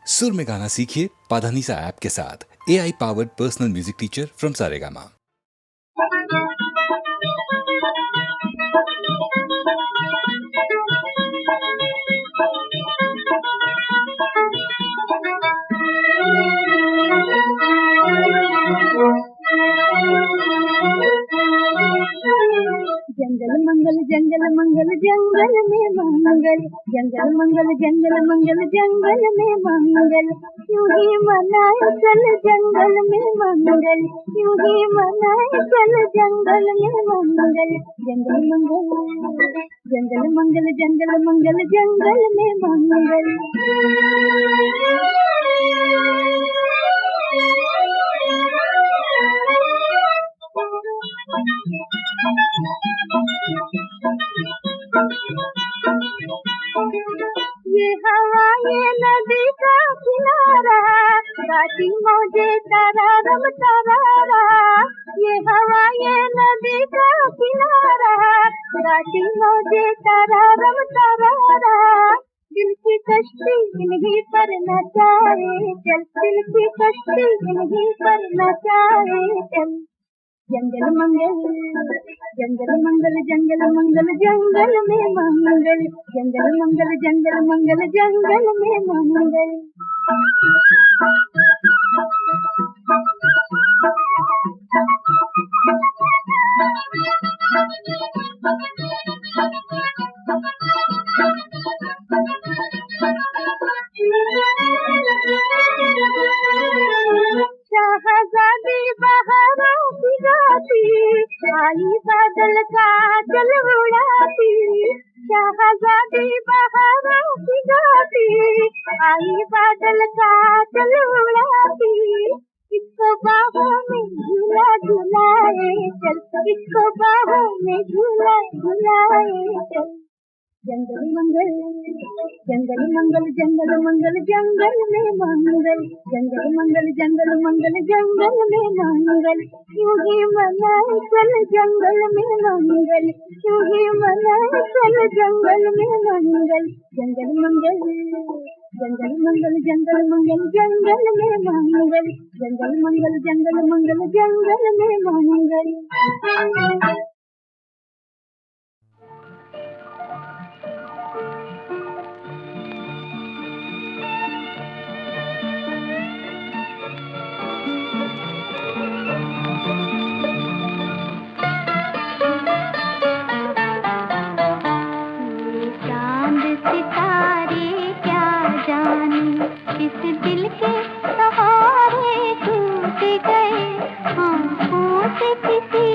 सुर में गाना सीखिए पाधानीसा ऐप के साथ। AI powered personal music teacher from Saregama. जंगल मंगल जंगल मंगल जंगल में मंगल, जंगल मंगल जंगल मंगल जंगल में मंगल, यूं ही मनाए चल जंगल में मंगल, यूं ही मनाए चल जंगल में मंगल। जंगल मंगल जंगल मंगल जंगल मंगल जंगल में मंगल। ये हवा ये नदी का किनारा, गाती मौजे तरारम तरारा। ये हवा ये नदी का किनारा, गाती मौजे तरारम तरारा। दिल की कश्ती इन्हीं पर नचाए चल, दिल की कश्ती इन्हीं पर नचाए चल। जंगल मंगल जंगल मंगल जंगल मंगल जंगल में मंगल, जंगल मंगल जंगल मंगल जंगल में मंगल। शाहज़ादी बहारों की गाती, आई बादल का चल उड़ाती। शाहज़ादी बहारों की गाती, आई बादल का चल उड़ाती। इसको बाहों में झूला झुलाए चल, इसको बाहों में झूला झुलाए चल। जंगल मंगल जंगल मंगल जंगल मंगल जंगल में मंगल, जंगल मंगल जंगल मंगल जंगल में मंगल। यूं ही मनाए चल जंगल में मंगल, यूं ही मनाए चल जंगल में मंगल। जंगल मंगल जंगल मंगल जंगल मंगल जंगल में मंगल, जंगल मंगल जंगल मंगल जंगल में मंगल। इस दिल के सहारे टूट गए, आँखों से किसी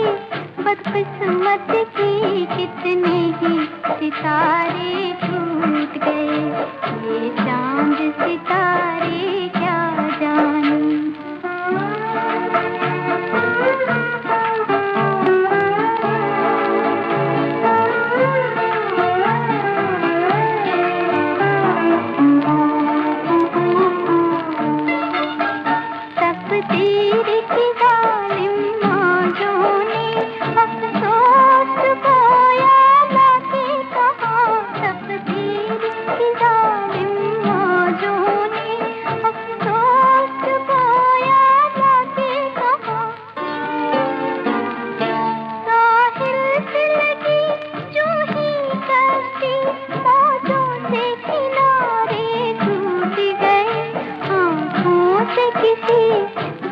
बदकिस्मत की कितने ही सितारे टूट गए। ये चांद सितारे क्या जाने।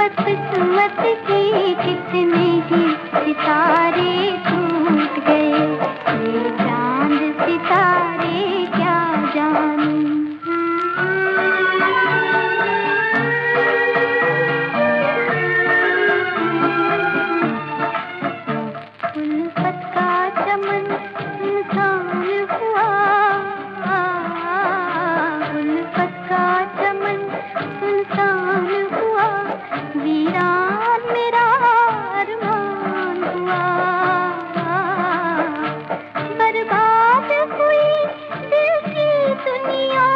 बदकिस्मत की कितने ही सितारे टूट गए। ये चांद सितारे क्या जाने। उल्फत का चमन इंसान हुआ, उल्फत का चमन इंसान हुआ, वीरान मेरा अरमान हुआ। बर्बाद हुई दिल की दुनिया,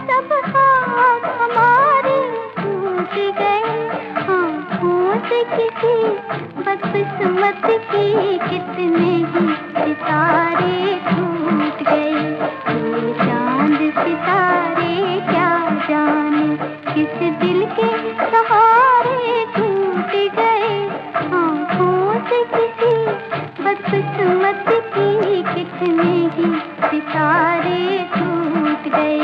सब ख्वाब हमारे टूट गए। आँखों से किसी बदकिस्मत की कितने ही सितारे टूट गए। ये चांद सितारे क्या जाने। किस दिल के सहारे टूट गए, आँखों से किसी बदकिस्मत की कितने ही सितारे टूट गए,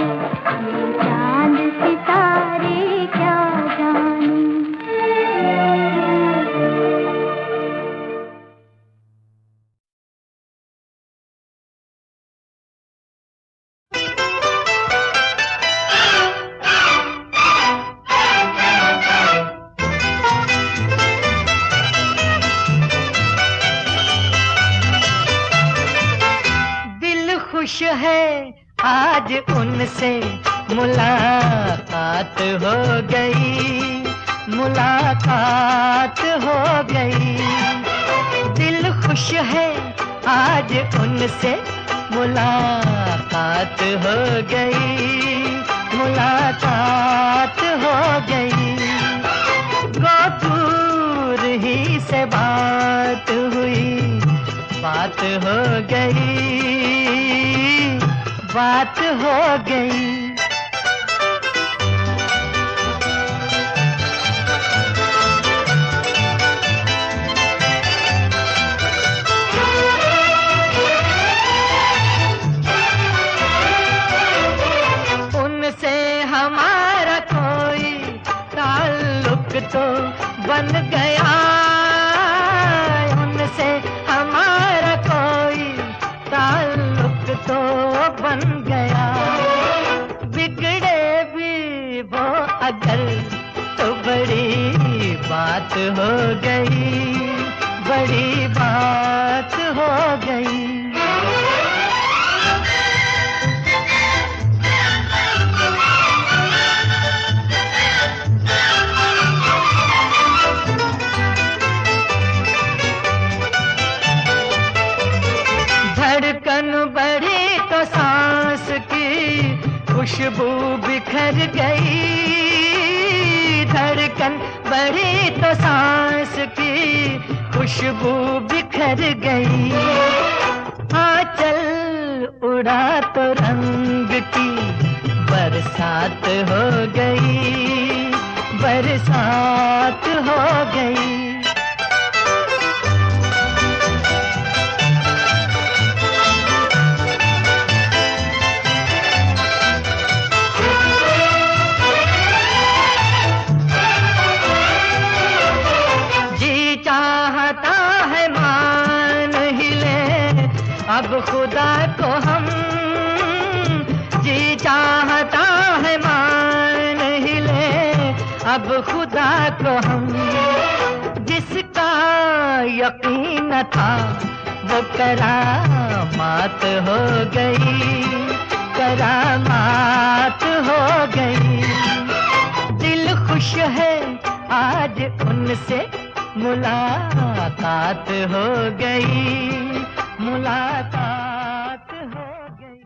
ये चांद सितारे क्या जाने। खुश है आज उनसे मुलाकात हो गई, मुलाकात हो गई। दिल खुश है आज उनसे मुलाकात हो गई, मुलाकात हो गई। वो दूर ही से बात हुई, बात हो गई, बात हो गई। उनसे हमारा कोई ताल्लुक तो बन गया, उनसे हमारा कोई ताल्लुक तो बन गया। बिगड़े भी वो अगर तो बड़ी बात हो गई, बड़ी बात हो गई। धड़कन बढ़ी तो सांस की खुशबू बिखर गई, धड़कन बढ़ी तो सांस की खुशबू बिखर गई। आंचल उड़ा तो रंग की बरसात हो गई, बरसात हो गई। अब खुदा को हम, जी चाहता है मान ही ले अब खुदा को हम। जिसका यकीन था वो करामात हो गई, करामात हो गई। दिल खुश है आज उनसे मुलाकात हो गई, मुलाकात हो गई।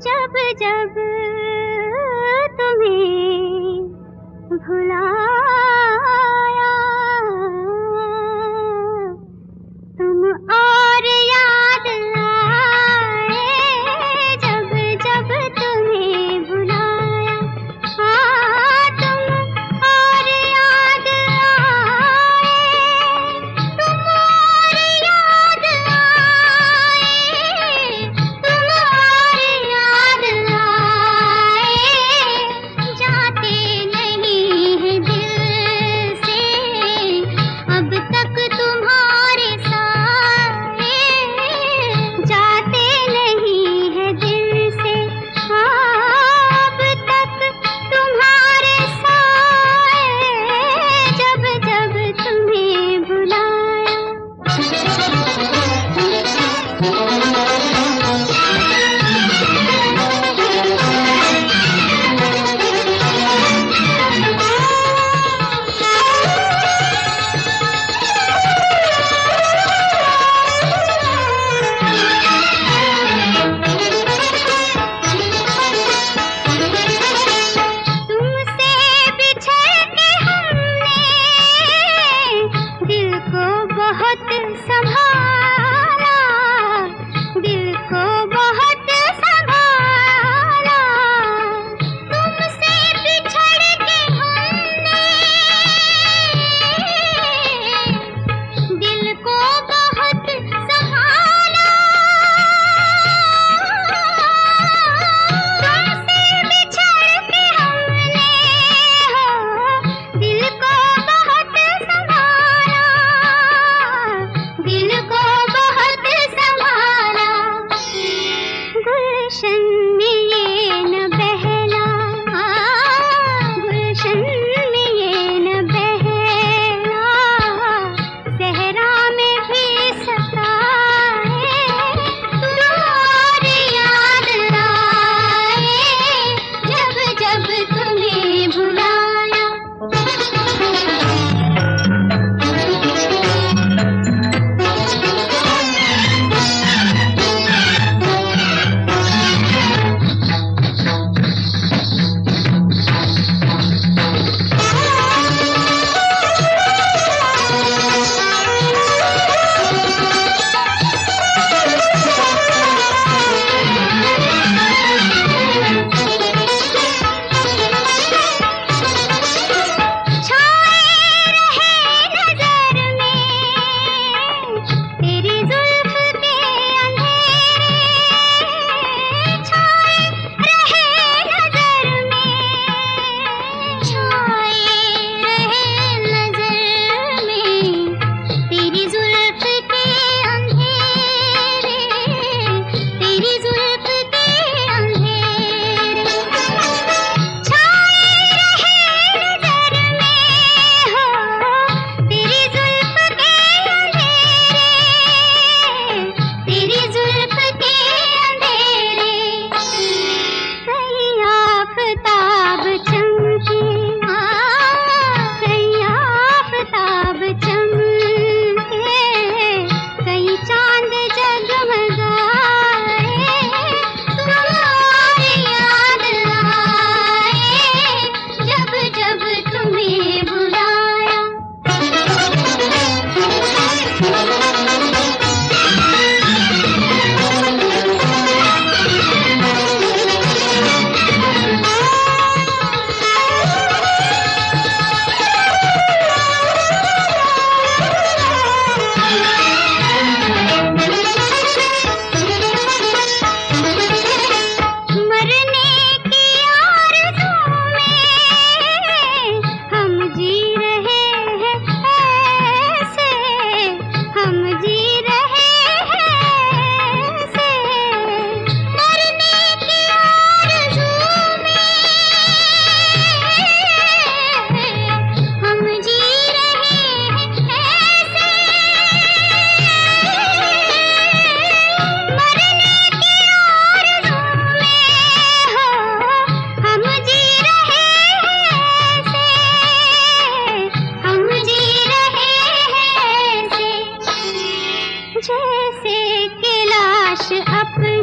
जब जब तुम्हें भुलाया तुम और याद आए, जब जब तुम्हें भुलाया तुम और याद आए, तुम और याद आए, तुम और याद आए, जाते नहीं है दिल से अब तक तुम्हारे साए, जाते नहीं है दिल से अब तक तुम्हारे साए, जब जब तुम्हें भुलाया। तुमसे बिछड़ के हमने दिल को बहुत संभाला, दिल को बहुत संभाला, तुमसे बिछड़ के हमने दिल को बहुत संभाला, तुमसे बिछड़ के हमने दिल को बहुत संभाला, दिल को बहुत संभाला, गुलशन में ये न बहला, गुलशन में ये न बहला, सहरा में भी सताए, तुम और याद आए, जब जब तुम्हें भुलाया। छाए रहे नजर में तेरी जुल्फ के अंधेरे, छाए रहे नजर में, छाए रहे नजर में तेरी जुल्फ के अंधेरे, तेरी जुल्फ के अंधेरे, छाए रहे नजर में तेरी जुल्फ के अंधेरे, तेरी जुल्फ के अंधेरे, कहीं आफताब चमके, कहीं आफताब चमके, कहीं चांद जगमगाए, तुम और याद आए, जब जब तुम्हें भुलाया। मरने की आरज़ू में हम जी रहे हैं ऐसे, हम जी रहे हैं ऐसे, मरने की आरज़ू में हम जी रहे हैं ऐसे, मरने की आरज़ू में हम जी रहे हैं ऐसे, हम जी रहे हैं ऐसे, जैसे कि लाश अपनी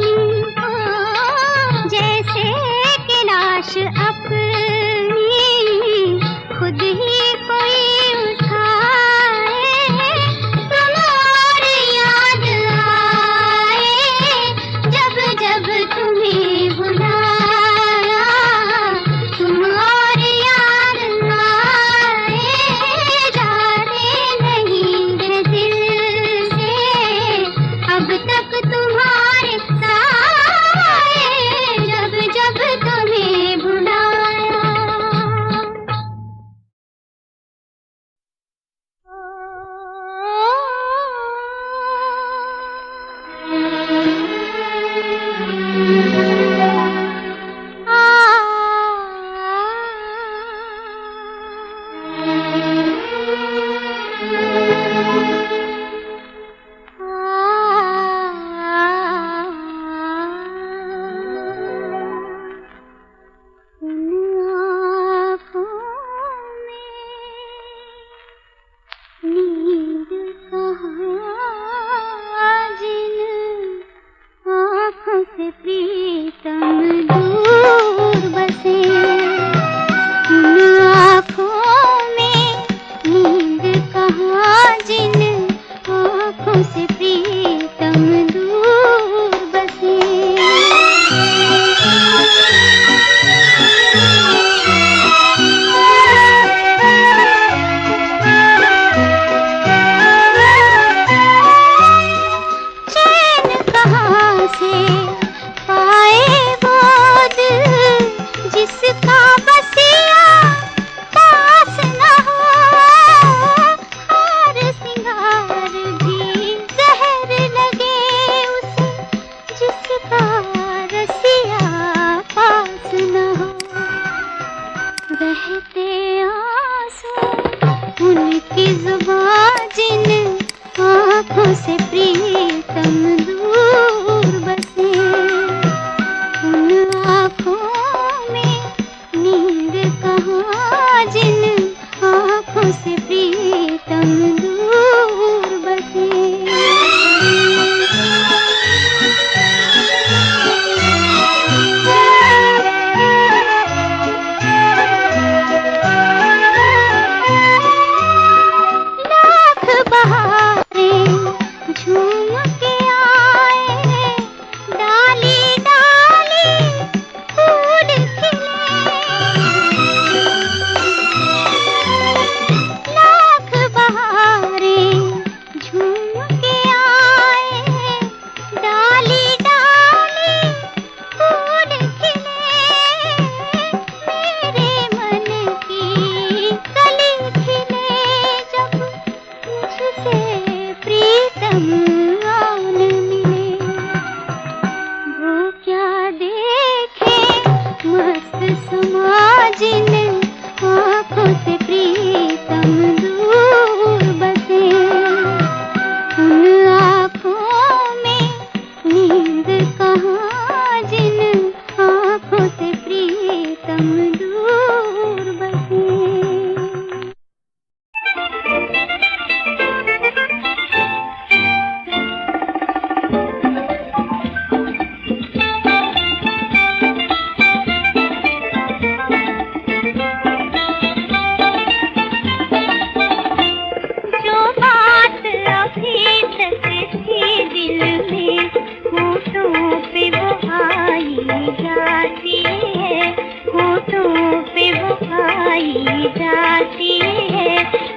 में होठों पे वो आई जाती है, होठों पे वो आई जाती है।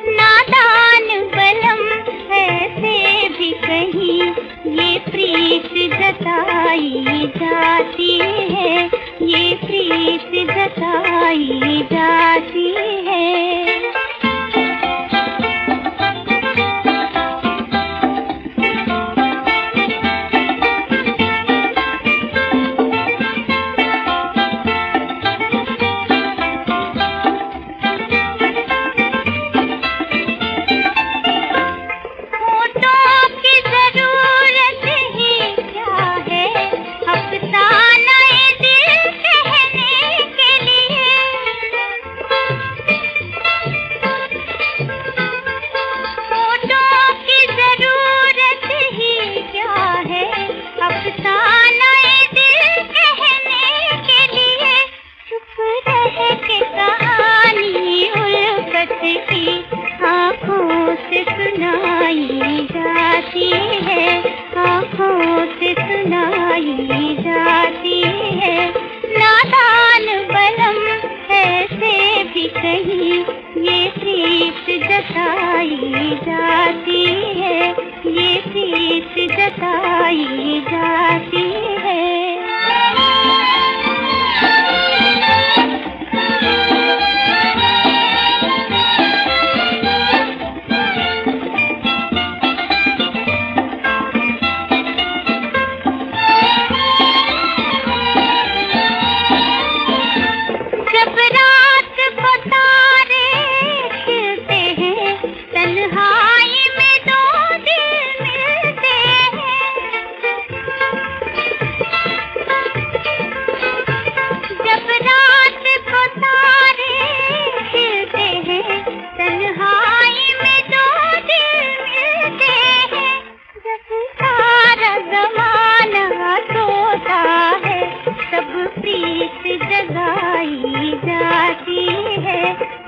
नादान बलम ऐसे भी कहीं ये प्रीत जताई जाती है, ये प्रीत जताई जाती है। आँखों से सुनाई जाती है, आँखों से सुनाई जाती है। नादान बलम ऐसे भी कहीं ये प्रीत जताई जाती है, ये प्रीत जताई जाती है।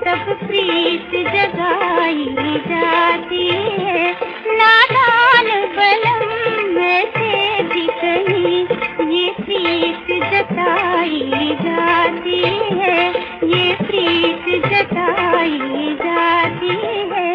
सब प्रीत जगाई जाती है। नादान बलम ऐसे भी कहीं ये प्रीत जताई जाती है, ये प्रीत जताई जाती है।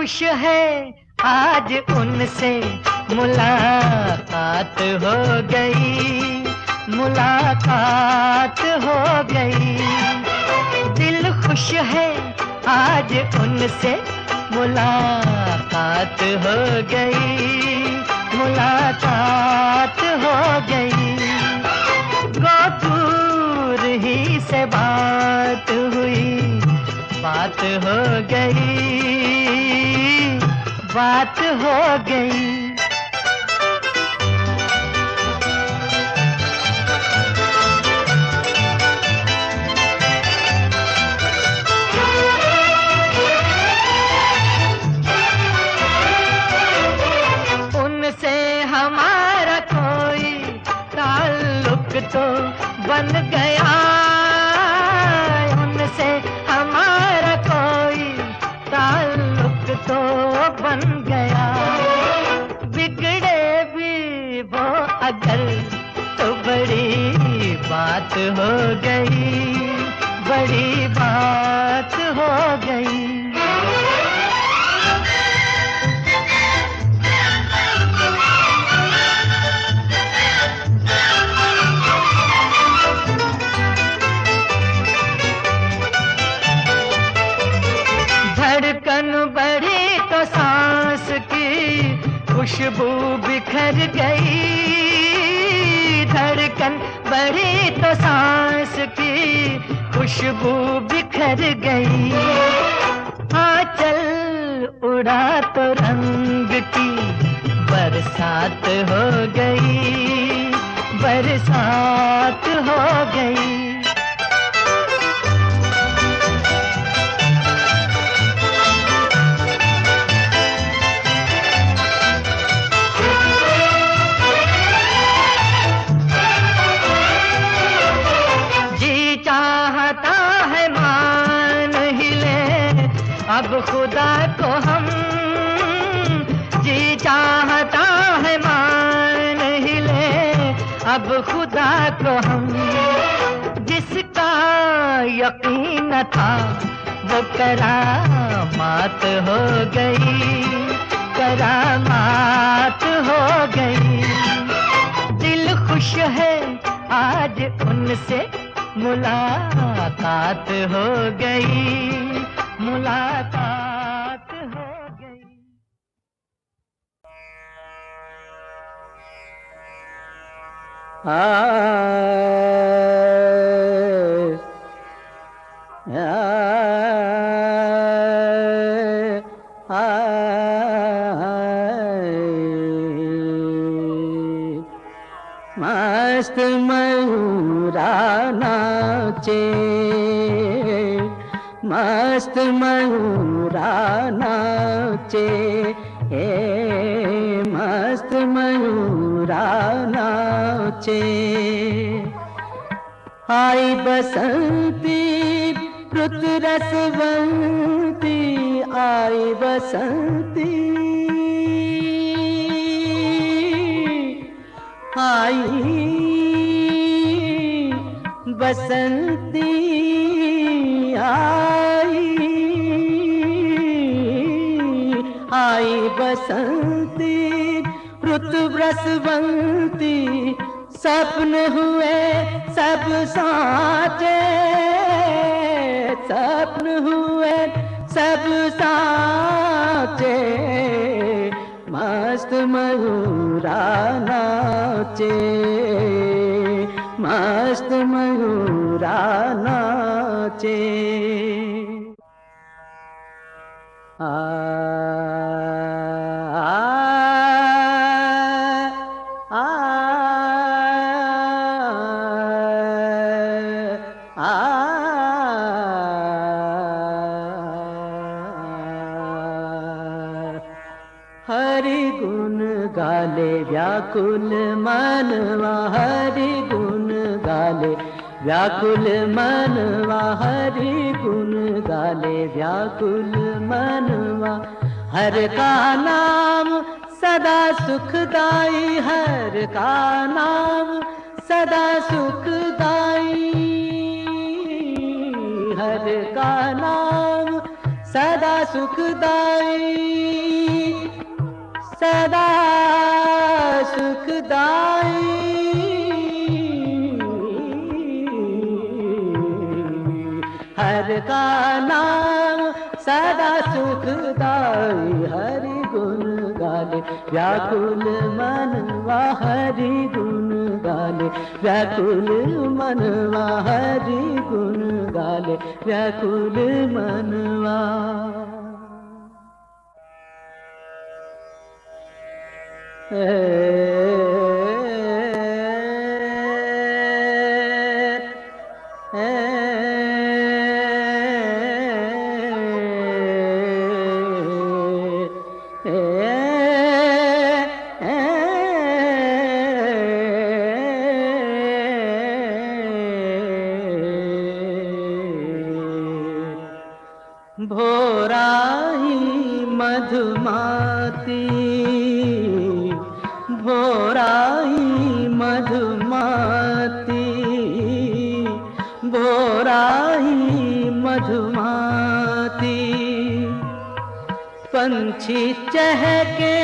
खुश है आज उनसे मुलाकात हो गई, मुलाकात हो गई। दिल खुश है आज उनसे मुलाकात हो गई, मुलाकात हो गई। गो दूर ही से बात हुई, बात हो गई, बात हो गई। उनसे हमारा कोई ताल्लुक तो बन गया, उनसे हमारा कोई ताल्लुक तो बन गया। बिगड़े भी वो अगर तो बड़ी बात हो गई, बड़ी बात हो गई। धड़कन बढ़ी तो सांस की खुशबू बिखर गई, धड़कन बढ़ी तो सांस की खुशबू बिखर गई। आंचल उड़ा तो रंग की बरसात हो गई, बरसात हो गई। अब खुदा को हम, जी चाहता है मान ही ले अब खुदा को हम। जिसका यकीन था वो करामात हो गई, करामात हो गई। दिल खुश है आज उनसे मुलाकात हो गई, मुलाकात हो गई। मस्त मयूरा नाचे, मस्त मयूरा नाचे, हे मस्त मयूरा नाचे। आई बसंती रुत रसवंती, आई बसंती, आई बसंती, आई बसंती रुत रसवंती। सपन हुए सब साचे, सपन हुए सब साचे। मस्त मयूरा नाचे, मस्त मयूरा नाचे। आ हरि गुण गाले व्याकुल मनवा, हरि गुण गाले व्याकुल मनवा, हरि गुण गाले व्याकुल मनवा। हर का नाम सदा सुखदाई, हर का नाम सदा सुखदाई, हर का नाम सदा सुखदाई, सदा सुखदाई, हर का नाम सदा सुखदाई। हरि गुण गाले व्याकुल मनवा, हरि गुण गाले व्याकुल मनवा, हरि गुण गाले व्याकुल मनवा। भोराई मधुमाती, भोराई मधुमाती, भोराई मधुमाती। पंछी चहके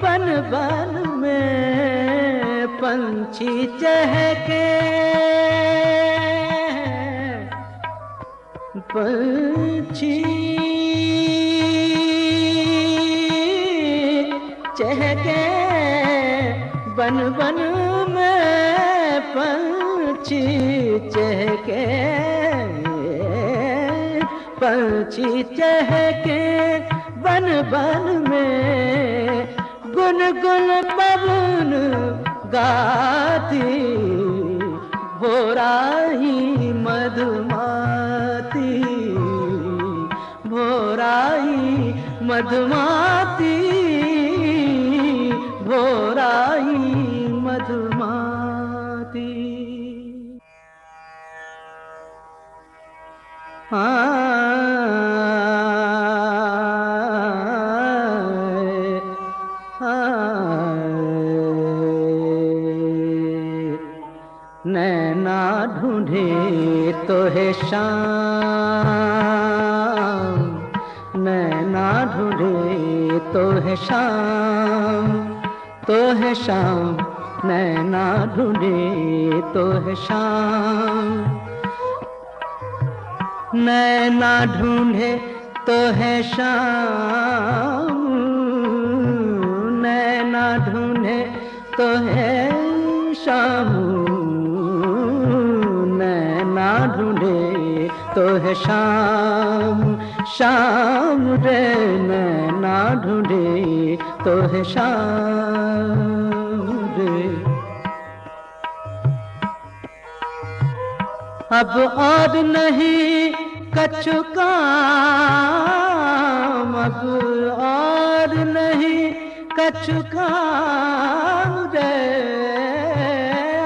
बन बन में, पंछी चहके, पंछी चहके बन बन में, पंछी चहके, पंछी चहके बन बन में, गुन गुन पवन गाती। भोराई मधुमाती, भोराई मधुमाती, भोराई मधुमाती। नैना ढूंढे तो है शाम, नैना ढूंढे तो है शाम, तो है शाम, नैना ढूंढे तो है शाम। नैना ढूंढे तो है शाम, नैना ढूंढे तो है शाम, नैना ढूंढे तो है शाम, शाम रे नैना ढूंढे तो है शाम रे। अब और नहीं कछु काम, अब और नहीं कछु काम रे,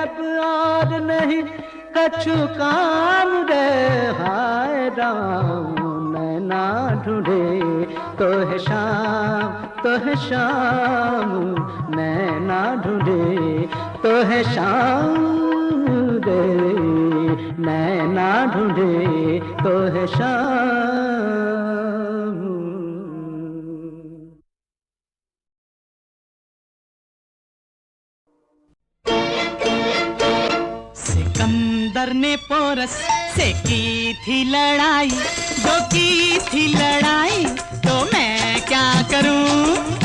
अब और नहीं कछु काम रे। हाय राम नैना ढूंढे तो है शाम, तो है शाम, नैना ढूंढे तो है शाम रे, नैना ढूंढे तो है शाम। सिकंदर ने पोरस से की थी लड़ाई, जो की थी लड़ाई तो मैं क्या करूं।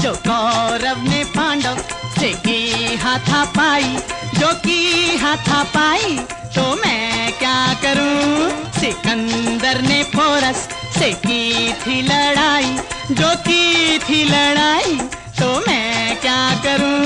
जो कौरव ने पांडव से की हाथापाई, जो की हाथापाई तो मैं क्या करूं। सिकंदर ने पोरस से की थी लड़ाई, जो की थी लड़ाई तो मैं क्या करूं।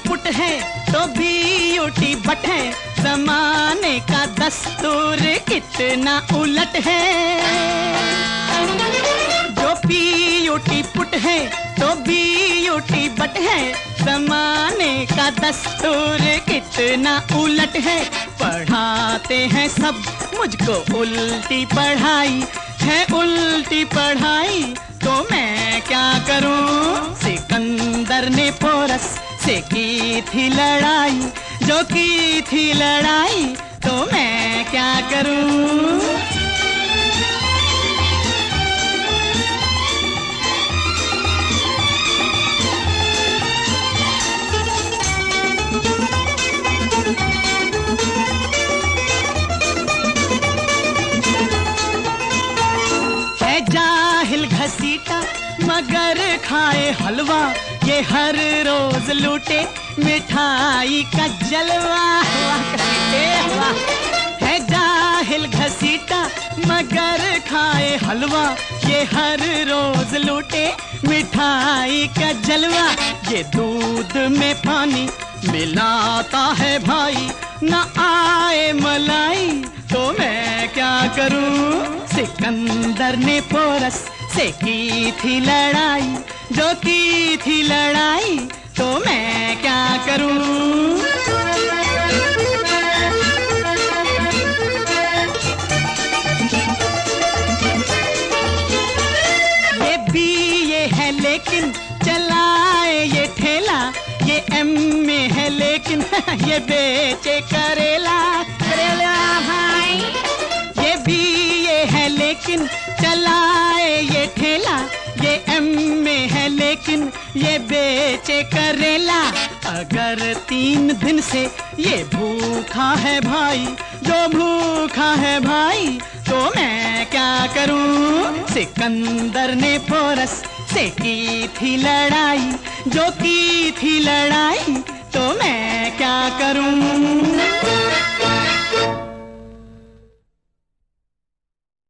पुट है तो भी यूटी बट है, जमाने का दस्तूर कितना उलट है। जो पी यूटी पुट है तो भी यूटी बट है, जमाने का दस्तूर कितना उलट है। पढ़ाते हैं सब मुझको उल्टी पढ़ाई, है उल्टी पढ़ाई तो मैं क्या करूं। सिकंदर ने पोरस से की थी लड़ाई, जो की थी लड़ाई, तो मैं क्या करूं। जाहिल घसीटा मगर खाए हलवा, ये हर रोज लूटे मिठाई का जलवा। है जाहिल घसीटा मगर खाए हलवा, ये हर रोज लूटे मिठाई का जलवा। ये दूध में पानी मिलाता है भाई, न आए मलाई, तो मैं क्या करूं। सिकंदर ने पोरस से की थी लड़ाई, जो की थी लड़ाई, तो मैं क्या करूं। ये बीए है लेकिन चलाए ये ठेला, ये एमए है लेकिन ये बेचे करेला। करेला भाई। ये बीए है लेकिन चलाए ये ठेला, ये एमए है लेकिन ये बेचे करेला। अगर 3 दिन से ये भूखा है भाई, जो भूखा है भाई, तो मैं क्या करूं। सिकंदर ने पोरस से की थी लड़ाई, जो की थी लड़ाई, तो मैं क्या करूं।